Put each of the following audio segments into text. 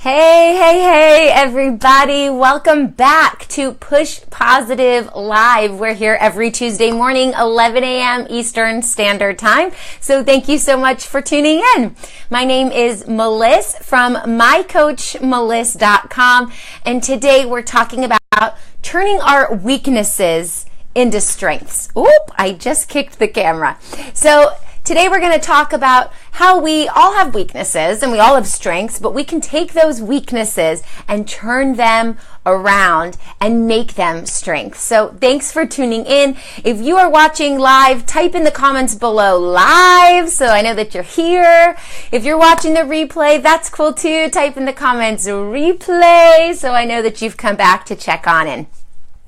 Hey, everybody. Welcome back to Push Positive Live. We're here every Tuesday morning, 11 a.m. Eastern Standard Time. So thank you so much for tuning in. My name is Melissa from mycoachmelissa.com. And today we're talking about turning our weaknesses into strengths. Oop, I just kicked the camera. So today we're going to talk about how we all have weaknesses and we all have strengths, but we can take those weaknesses and turn them around and make them strengths. So thanks for tuning in. If you are watching live, type in the comments below live so I know that you're here. If you're watching the replay, that's cool too. Type in the comments replay so I know that you've come back to check on in.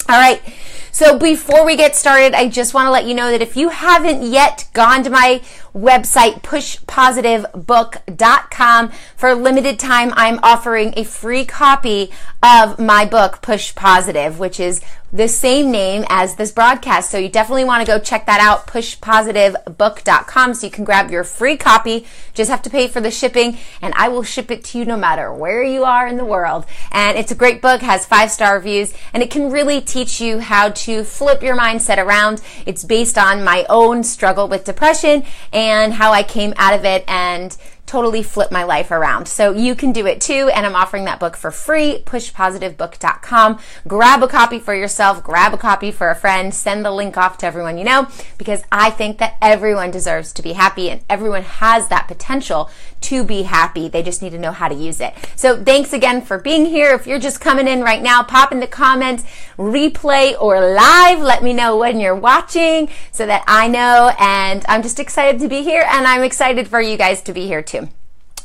All right, so before we get started, I just want to let you know that if you haven't yet gone to my website, pushpositivebook.com, for a limited time, I'm offering a free copy of my book, Push Positive, which is the same name as this broadcast. So you definitely want to go check that out, pushpositivebook.com, so you can grab your free copy. Just have to pay for the shipping, and I will ship it to you no matter where you are in the world. And it's a great book, has 5-star reviews, and it can really teach you how to flip your mindset around. It's based on my own struggle with depression and how I came out of it and totally flip my life around. So you can do it too, and I'm offering that book for free, pushpositivebook.com. Grab a copy for yourself, grab a copy for a friend, send the link off to everyone you know, because I think that everyone deserves to be happy and everyone has that potential to be happy. They just need to know how to use it. So thanks again for being here. If you're just coming in right now, pop in the comments, replay or live. Let me know when you're watching so that I know, and I'm just excited to be here, and I'm excited for you guys to be here too.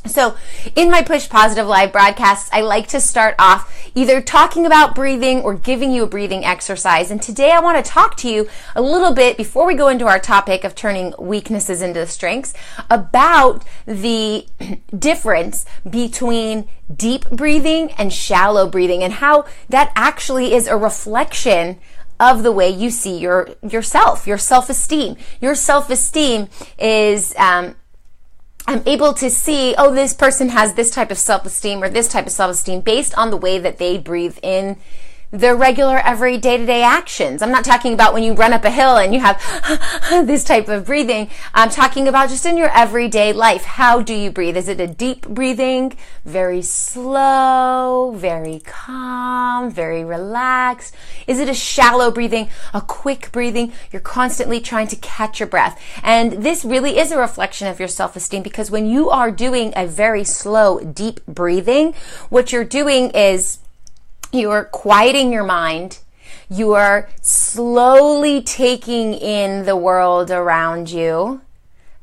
So in my Push Positive Live broadcasts, I like to start off either talking about breathing or giving you a breathing exercise. And today I want to talk to you a little bit, before we go into our topic of turning weaknesses into strengths, about the difference between deep breathing and shallow breathing, and how that actually is a reflection of the way you see yourself, your self-esteem. Your self-esteem is I'm able to see, oh, this person has this type of self-esteem or this type of self-esteem based on the way that they breathe in their regular every day-to-day actions. I'm not talking about when you run up a hill and you have this type of breathing. I'm talking about just in your everyday life. How do you breathe? Is it a deep breathing, very slow, very calm, very relaxed? Is it a shallow breathing, a quick breathing? You're constantly trying to catch your breath. And this really is a reflection of your self-esteem, because when you are doing a very slow, deep breathing, what you're doing is you are quieting your mind. You are slowly taking in the world around you.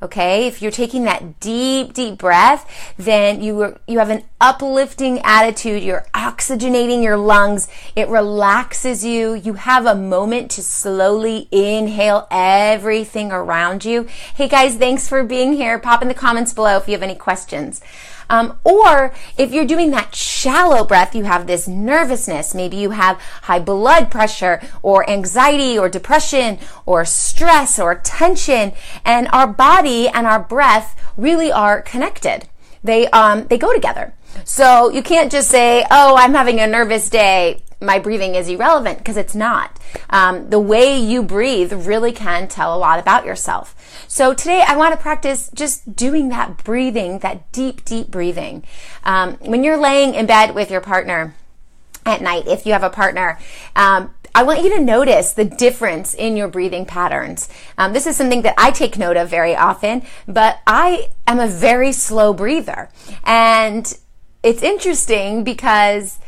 Okay? If you're taking that deep, deep breath, then you have an uplifting attitude. You're oxygenating your lungs. It relaxes you. You have a moment to slowly inhale everything around you. Hey guys, thanks for being here. Pop in the comments below if you have any questions. Or if you're doing that shallow breath, you have this nervousness. Maybe you have high blood pressure or anxiety or depression or stress or tension, and our body and our breath really are connected. They go together. So you can't just say, oh, I'm having a nervous day, my breathing is irrelevant, because it's not. The way you breathe really can tell a lot about yourself. So today I want to practice just doing that breathing, that deep, deep breathing. When you're laying in bed with your partner at night, if you have a partner, I want you to notice the difference in your breathing patterns. This is something that I take note of very often, but I am a very slow breather. And it's interesting because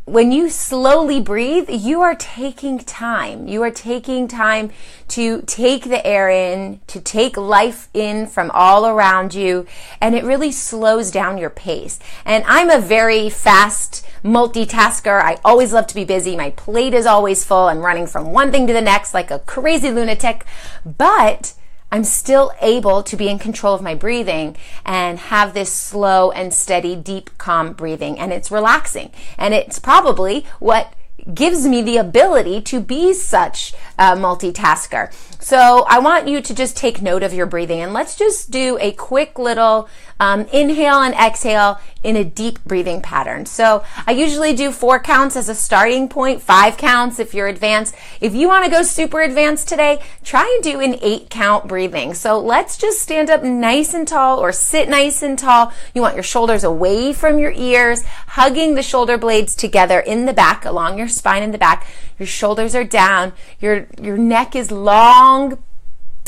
when you slowly breathe, you are taking time. You are taking time to take the air in, to take life in from all around you, and it really slows down your pace. And I'm a very fast multitasker. I always love to be busy. My plate is always full. I'm running from one thing to the next like a crazy lunatic, but I'm still able to be in control of my breathing and have this slow and steady, deep, calm breathing. And it's relaxing. And it's probably what gives me the ability to be such a multitasker. So I want you to just take note of your breathing, and let's just do a quick little inhale and exhale in a deep breathing pattern. So I usually do 4 counts as a starting point, 5 counts if you're advanced. If you want to go super advanced today, try and do an 8 count breathing. So let's just stand up nice and tall or sit nice and tall. You want your shoulders away from your ears, hugging the shoulder blades together in the back, along your spine in the back. Your shoulders are down, your neck is long,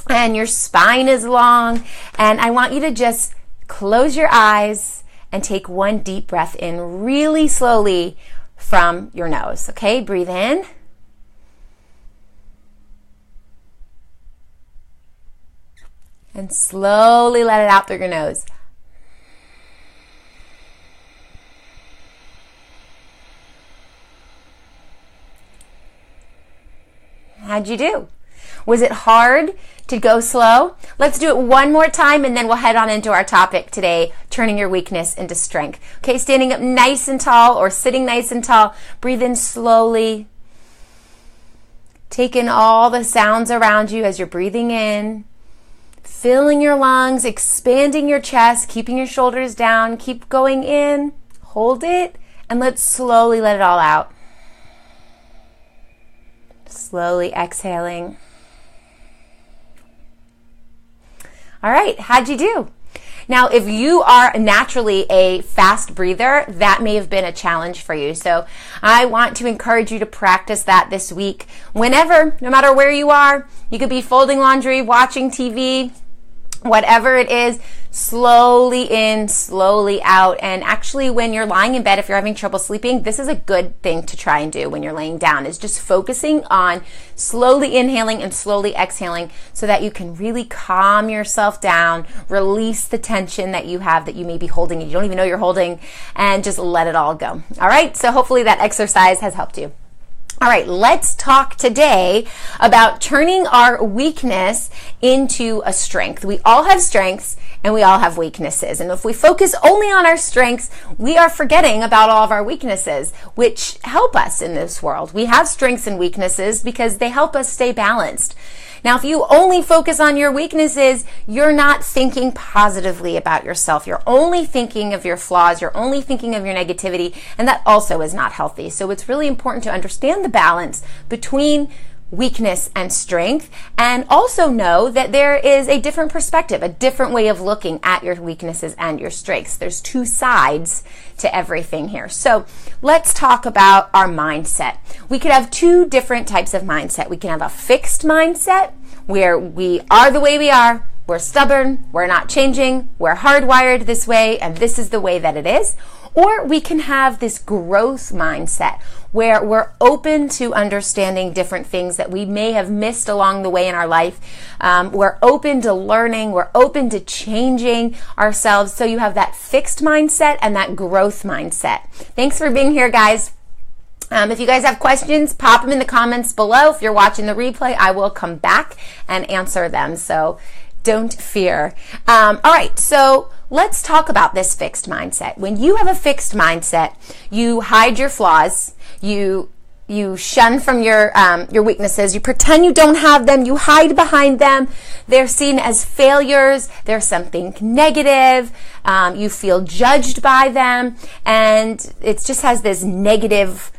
and your spine is long. And I want you to just close your eyes and take one deep breath in really slowly from your nose. Okay, breathe in. And slowly let it out through your nose. How'd you do? Was it hard to go slow? Let's do it one more time and then we'll head on into our topic today, turning your weakness into strength. Okay, standing up nice and tall or sitting nice and tall. Breathe in slowly. Take in all the sounds around you as you're breathing in. Filling your lungs, expanding your chest, keeping your shoulders down. Keep going in. Hold it and let's slowly let it all out. Slowly exhaling. All right, how'd you do? Now, if you are naturally a fast breather, that may have been a challenge for you. So I want to encourage you to practice that this week. Whenever, no matter where you are, you could be folding laundry, watching TV, whatever it is, slowly in, slowly out. And actually, when you're lying in bed, if you're having trouble sleeping, this is a good thing to try and do when you're laying down, is just focusing on slowly inhaling and slowly exhaling so that you can really calm yourself down, release the tension that you have that you may be holding and you don't even know you're holding, and just let it all go. All right, so hopefully that exercise has helped you. All right, let's talk today about turning our weakness into a strength. We all have strengths and we all have weaknesses. And if we focus only on our strengths, we are forgetting about all of our weaknesses, which help us in this world. We have strengths and weaknesses because they help us stay balanced. Now, if you only focus on your weaknesses, you're not thinking positively about yourself. You're only thinking of your flaws. You're only thinking of your negativity, and that also is not healthy. So it's really important to understand the balance between weakness and strength, and also know that there is a different perspective, a different way of looking at your weaknesses and your strengths. There's 2 sides to everything here. So let's talk about our mindset. We could have 2 different types of mindset. We can have a fixed mindset where we are the way we are, we're stubborn, we're not changing, we're hardwired this way, and this is the way that it is. Or we can have this growth mindset where we're open to understanding different things that we may have missed along the way in our life. We're open to learning. We're open to changing ourselves. So you have that fixed mindset and that growth mindset. Thanks for being here, guys. If you guys have questions, pop them in the comments below. If you're watching the replay, I will come back and answer them. So don't fear. All right, so let's talk about this fixed mindset. When you have a fixed mindset, you hide your flaws, you shun from your weaknesses, you pretend you don't have them, you hide behind them. They're seen as failures, they're something negative, you feel judged by them, and it just has this negative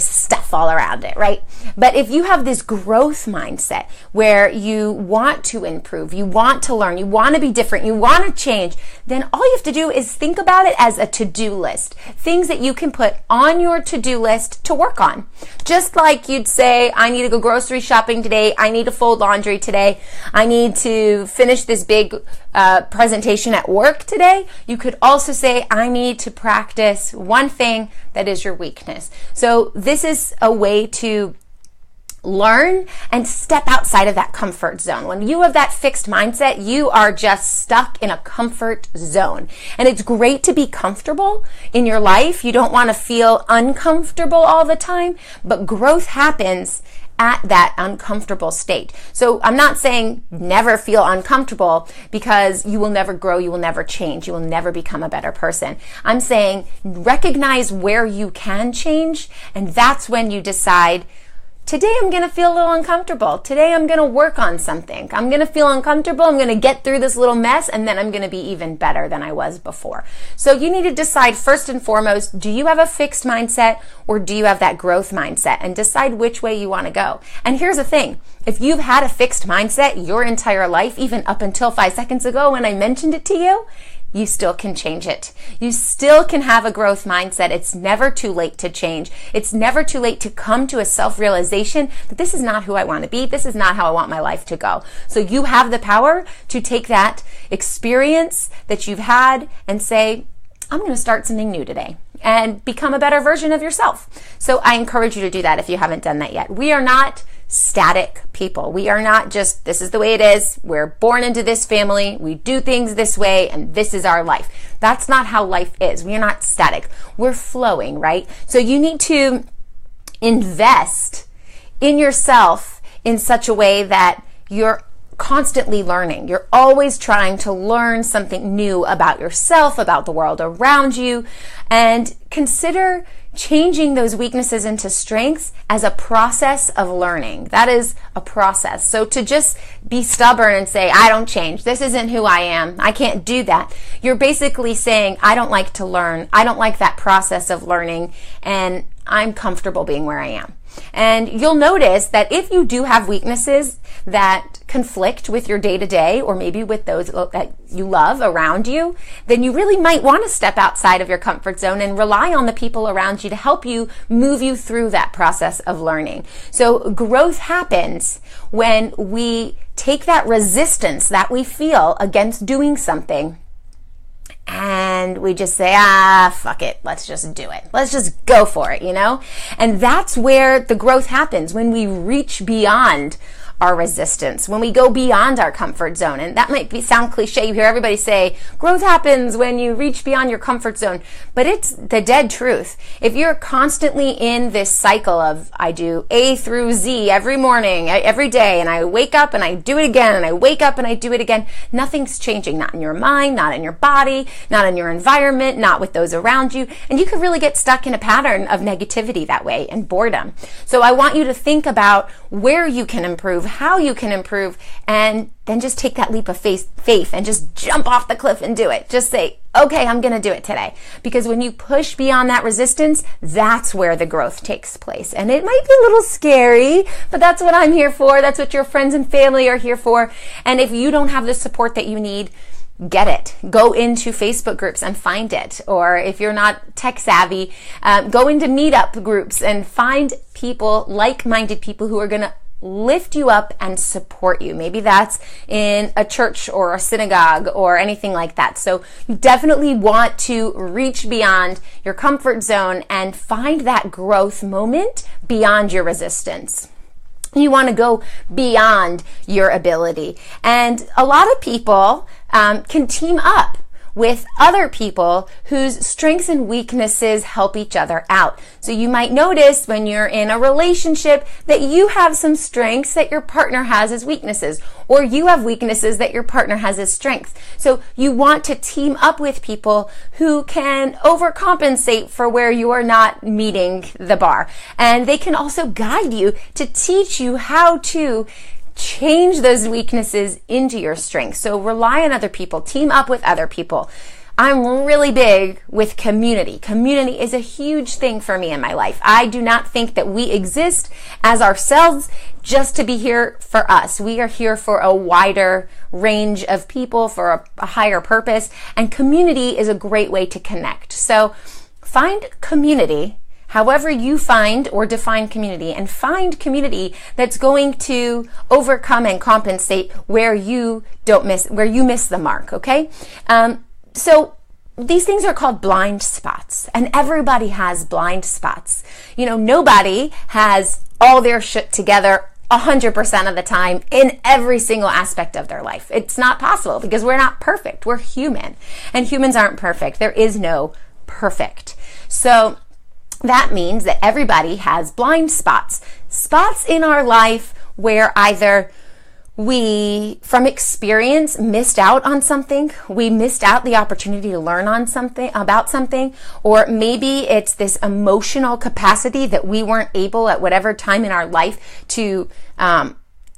stuff all around it, right? But if you have this growth mindset where you want to improve, you want to learn, you want to be different, you want to change, then all you have to do is think about it as a to-do list. Things that you can put on your to-do list to work on. Just like you'd say, I need to go grocery shopping today, I need to fold laundry today, I need to finish this big presentation at work today. You could also say, I need to practice one thing that is your weakness. So this is a way to learn and step outside of that comfort zone. When you have that fixed mindset, you are just stuck in a comfort zone. And it's great to be comfortable in your life. You don't want to feel uncomfortable all the time, but growth happens at that uncomfortable state. So I'm not saying never feel uncomfortable, because you will never grow, you will never change, you will never become a better person. I'm saying recognize where you can change, and that's when you decide today I'm going to feel a little uncomfortable. Today I'm going to work on something. I'm going to feel uncomfortable. I'm going to get through this little mess, and then I'm going to be even better than I was before. So you need to decide first and foremost, do you have a fixed mindset or do you have that growth mindset? And decide which way you want to go. And here's the thing. If you've had a fixed mindset your entire life, even up until 5 seconds ago when I mentioned it to you, you still can change it. You still can have a growth mindset. It's never too late to change. It's never too late to come to a self-realization that this is not who I want to be. This is not how I want my life to go. So you have the power to take that experience that you've had and say, I'm going to start something new today and become a better version of yourself. So I encourage you to do that if you haven't done that yet. We are not static people. We are not just, this is the way it is. We're born into this family. We do things this way and this is our life. That's not how life is. We are not static. We're flowing, right? So you need to invest in yourself in such a way that you're constantly learning. You're always trying to learn something new about yourself, about the world around you, and consider changing those weaknesses into strengths as a process of learning. That is a process. So to just be stubborn and say, I don't change, this isn't who I am, I can't do that, you're basically saying, I don't like to learn, I don't like that process of learning, and I'm comfortable being where I am. And you'll notice that if you do have weaknesses that conflict with your day-to-day or maybe with those that you love around you, then you really might want to step outside of your comfort zone and rely on the people around you to help you move you through that process of learning. So growth happens when we take that resistance that we feel against doing something and we just say, fuck it, let's just do it. Let's just go for it, you know? And that's where the growth happens, when we reach beyond our resistance, when we go beyond our comfort zone. And that might sound cliche. You hear everybody say, growth happens when you reach beyond your comfort zone. But it's the dead truth. If you're constantly in this cycle of, I do A through Z every morning, every day, and I wake up and I do it again, and I wake up and I do it again, nothing's changing. Not in your mind, not in your body, not in your environment, not with those around you. And you could really get stuck in a pattern of negativity that way and boredom. So I want you to think about where you can improve, how you can improve, and then just take that leap of faith and just jump off the cliff and do it. Just say, okay, I'm going to do it today. Because when you push beyond that resistance, that's where the growth takes place. And it might be a little scary, but that's what I'm here for. That's what your friends and family are here for. And if you don't have the support that you need, get it. Go into Facebook groups and find it. Or if you're not tech savvy, go into meetup groups and find people, like-minded people who are going to lift you up and support you. Maybe that's in a church or a synagogue or anything like that. So you definitely want to reach beyond your comfort zone and find that growth moment beyond your resistance. You want to go beyond your ability. And a lot of people can team up with other people whose strengths and weaknesses help each other out. So you might notice when you're in a relationship that you have some strengths that your partner has as weaknesses, or you have weaknesses that your partner has as strengths. So you want to team up with people who can overcompensate for where you are not meeting the bar. And they can also guide you to teach you how to change those weaknesses into your strengths. So rely on other people, team up with other people. I'm really big with community. Community is a huge thing for me in my life. I do not think that we exist as ourselves just to be here for us. We are here for a wider range of people, for a higher purpose, and community is a great way to connect. So find community, however you find or define community, and find community that's going to overcome and compensate where you miss the mark, okay? So these things are called blind spots, and everybody has blind spots. You know, nobody has all their shit together 100% of the time in every single aspect of their life. It's not possible because we're not perfect. We're human, and humans aren't perfect. There is no perfect. So that means that everybody has blind spots. Spots in our life where either we, from experience, missed out on something. We missed out the opportunity to learn on something, about something, or maybe it's this emotional capacity that we weren't able at whatever time in our life to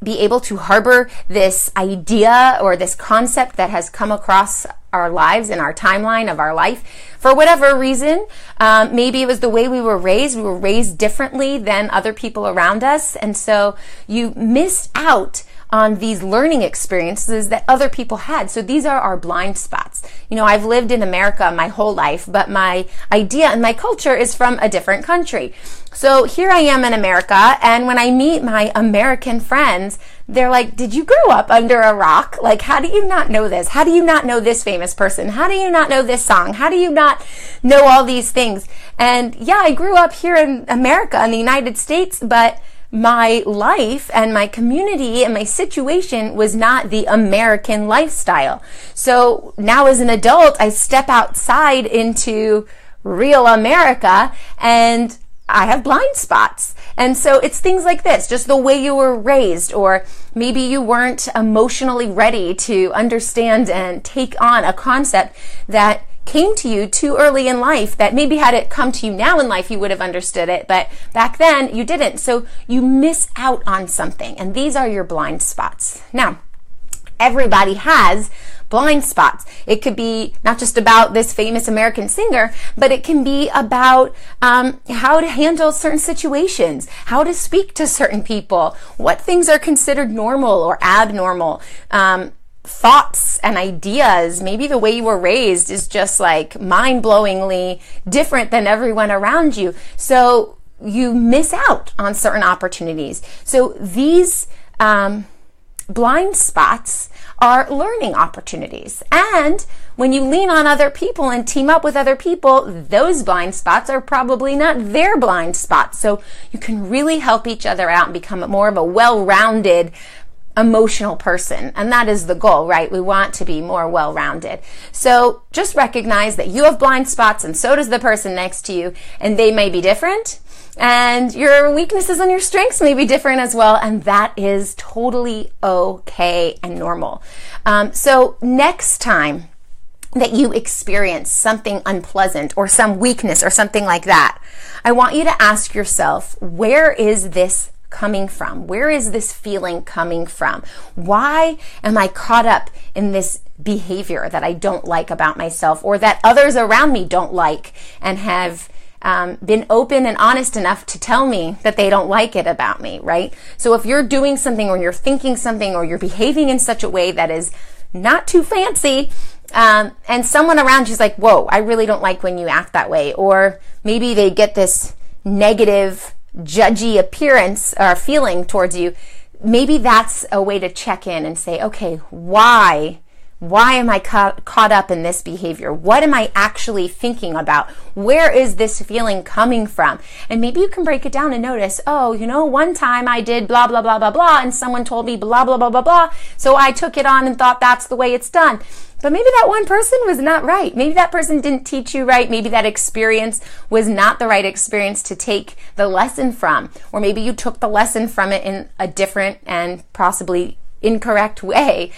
be able to harbor this idea or this concept that has come across our lives and our timeline of our life for whatever reason. Maybe it was the way we were raised. We were raised differently than other people around us. And so you missed out on these learning experiences that other people had. So these are our blind spots. You know, I've lived in America my whole life, but my idea and my culture is from a different country. So here I am in America, and when I meet my American friends, they're like, did you grow up under a rock? Like, how do you not know this? How do you not know this famous person? How do you not know this song? How do you not know all these things? And yeah, I grew up here in America, in the United States, but my life and my community and my situation was not the American lifestyle. So now as an adult, I step outside into real America and I have blind spots. And so it's things like this, just the way you were raised, or maybe you weren't emotionally ready to understand and take on a concept that came to you too early in life, that maybe had it come to you now in life, you would have understood it, but back then you didn't. So you miss out on something, and these are your blind spots. Now, everybody has blind spots. It could be not just about this famous American singer, but it can be about how to handle certain situations, how to speak to certain people, what things are considered normal or abnormal, thoughts and ideas. Maybe the way you were raised is just like mind-blowingly different than everyone around you. So you miss out on certain opportunities. So these blind spots are learning opportunities. And when you lean on other people and team up with other people, those blind spots are probably not their blind spots. So you can really help each other out and become more of a well-rounded emotional person. And that is the goal, right? We want to be more well-rounded. So just recognize that you have blind spots and so does the person next to you, and they may be different. And your weaknesses and your strengths may be different as well, and that is totally okay and normal. So next time that you experience something unpleasant or some weakness or something like that, I want you to ask yourself, where is this coming from? Where is this feeling coming from? Why am I caught up in this behavior that I don't like about myself, or that others around me don't like and have been open and honest enough to tell me that they don't like it about me, right? So if you're doing something or you're thinking something or you're behaving in such a way that is not too fancy, and someone around you's like, whoa, I really don't like when you act that way. Or maybe they get this negative, judgy appearance or feeling towards you. Maybe that's a way to check in and say, okay, why am I caught up in this behavior? What am I actually thinking about? Where is this feeling coming from? And maybe you can break it down and notice, oh, you know, one time I did blah, blah, blah, blah, blah, and someone told me blah, blah, blah, blah, blah. So I took it on and thought that's the way it's done. But maybe that one person was not right. Maybe that person didn't teach you right. Maybe that experience was not the right experience to take the lesson from. Or maybe you took the lesson from it in a different and possibly incorrect way.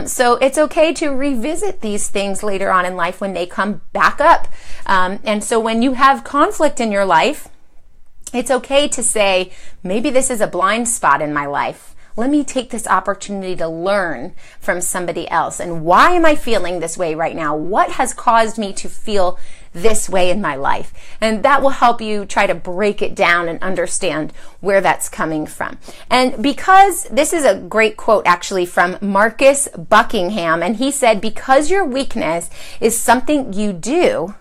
So it's okay to revisit these things later on in life when they come back up. And so when you have conflict in your life, it's okay to say, maybe this is a blind spot in my life. Let me take this opportunity to learn from somebody else. And why am I feeling this way right now? What has caused me to feel this way in my life? And that will help you try to break it down and understand where that's coming from. And because this is a great quote actually from Marcus Buckingham, and he said, because your weakness is something you do,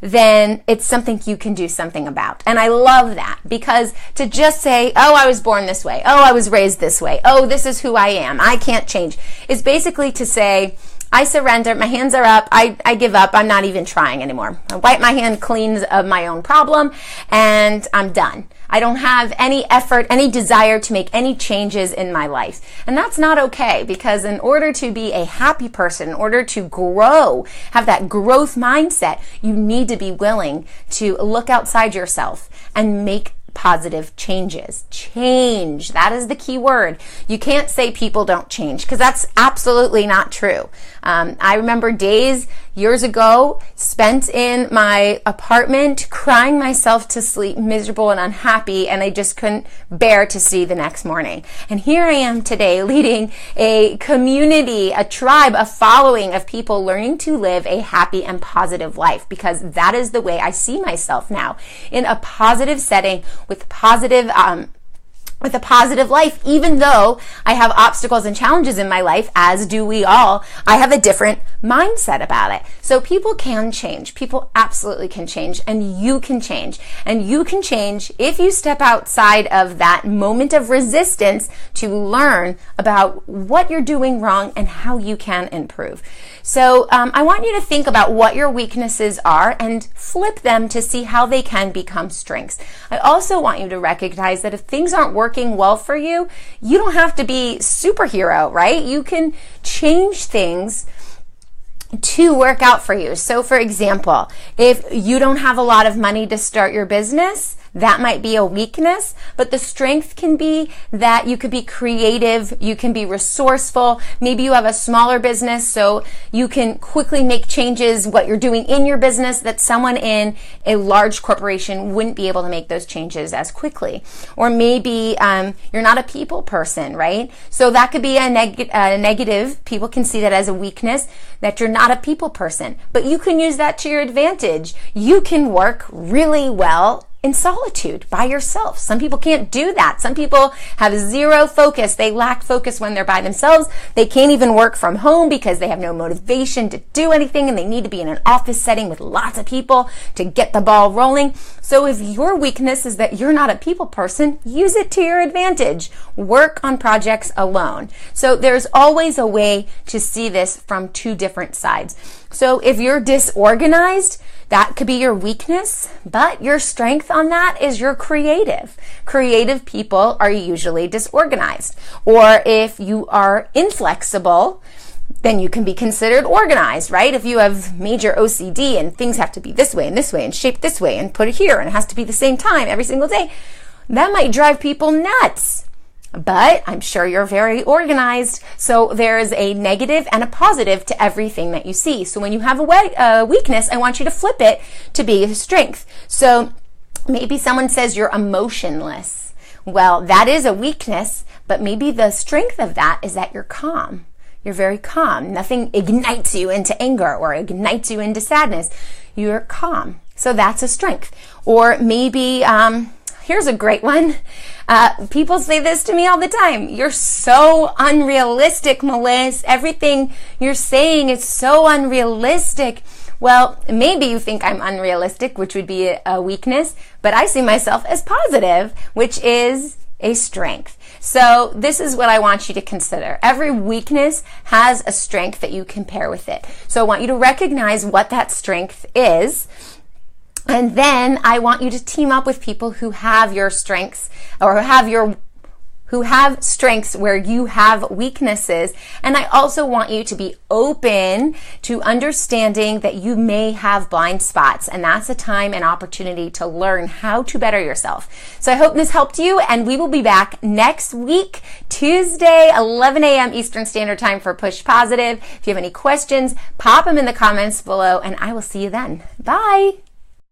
then it's something you can do something about. And I love that, because to just say, oh, I was born this way, oh, I was raised this way, oh, this is who I am, I can't change, is basically to say, I surrender, my hands are up, I give up, I'm not even trying anymore. I wipe my hand clean of my own problem, and I'm done. I don't have any effort, any desire to make any changes in my life. And that's not okay, because in order to be a happy person, in order to grow, have that growth mindset, you need to be willing to look outside yourself and make positive changes. Change. That is the key word. You can't say people don't change because that's absolutely not true. I remember days years ago spent in my apartment crying myself to sleep, miserable and unhappy, and I just couldn't bear to see the next morning. And here I am today leading a community, a tribe, a following of people learning to live a happy and positive life, because that is the way I see myself now, in a positive setting with a positive life. Even though I have obstacles and challenges in my life, as do we all, I have a different mindset about it. So people can change. People absolutely can change, and you can change. And you can change if you step outside of that moment of resistance to learn about what you're doing wrong and how you can improve. So I want you to think about what your weaknesses are and flip them to see how they can become strengths. I also want you to recognize that if things aren't working well for you, you don't have to be superhero, right? You can change things to work out for you. So for example, if you don't have a lot of money to start your business, that might be a weakness, but the strength can be that you could be creative, you can be resourceful. Maybe you have a smaller business, so you can quickly make changes, what you're doing in your business, that someone in a large corporation wouldn't be able to make those changes as quickly. Or maybe you're not a people person, right? So that could be a negative. People can see that as a weakness, that you're not a people person, but you can use that to your advantage. You can work really well in solitude by yourself. Some people can't do that. Some people have zero focus. They lack focus when they're by themselves. They can't even work from home because they have no motivation to do anything, and they need to be in an office setting with lots of people to get the ball rolling. So if your weakness is that you're not a people person, use it to your advantage. Work on projects alone. So there's always a way to see this from two different sides. So if you're disorganized, that could be your weakness, but your strength on that is you're creative. Creative people are usually disorganized. Or if you are inflexible, then you can be considered organized, right? If you have major OCD and things have to be this way and shaped this way and put it here and it has to be the same time every single day, that might drive people nuts. But I'm sure you're very organized. So there is a negative and a positive to everything that you see. So when you have a weakness, I want you to flip it to be a strength. So maybe someone says you're emotionless. Well, that is a weakness, but maybe the strength of that is that you're calm. You're very calm. Nothing ignites you into anger or ignites you into sadness. You're calm. So that's a strength. Or maybe, here's a great one. People say this to me all the time. You're so unrealistic, Melissa. Everything you're saying is so unrealistic. Well, maybe you think I'm unrealistic, which would be a weakness, but I see myself as positive, which is a strength. So this is what I want you to consider. Every weakness has a strength that you can pair with it. So I want you to recognize what that strength is. And then I want you to team up with people who have your strengths, or who have strengths where you have weaknesses. And I also want you to be open to understanding that you may have blind spots, and that's a time and opportunity to learn how to better yourself. So I hope this helped you, and we will be back next week, Tuesday, 11 a.m. Eastern Standard Time for Push Positive. If you have any questions, pop them in the comments below, and I will see you then. Bye.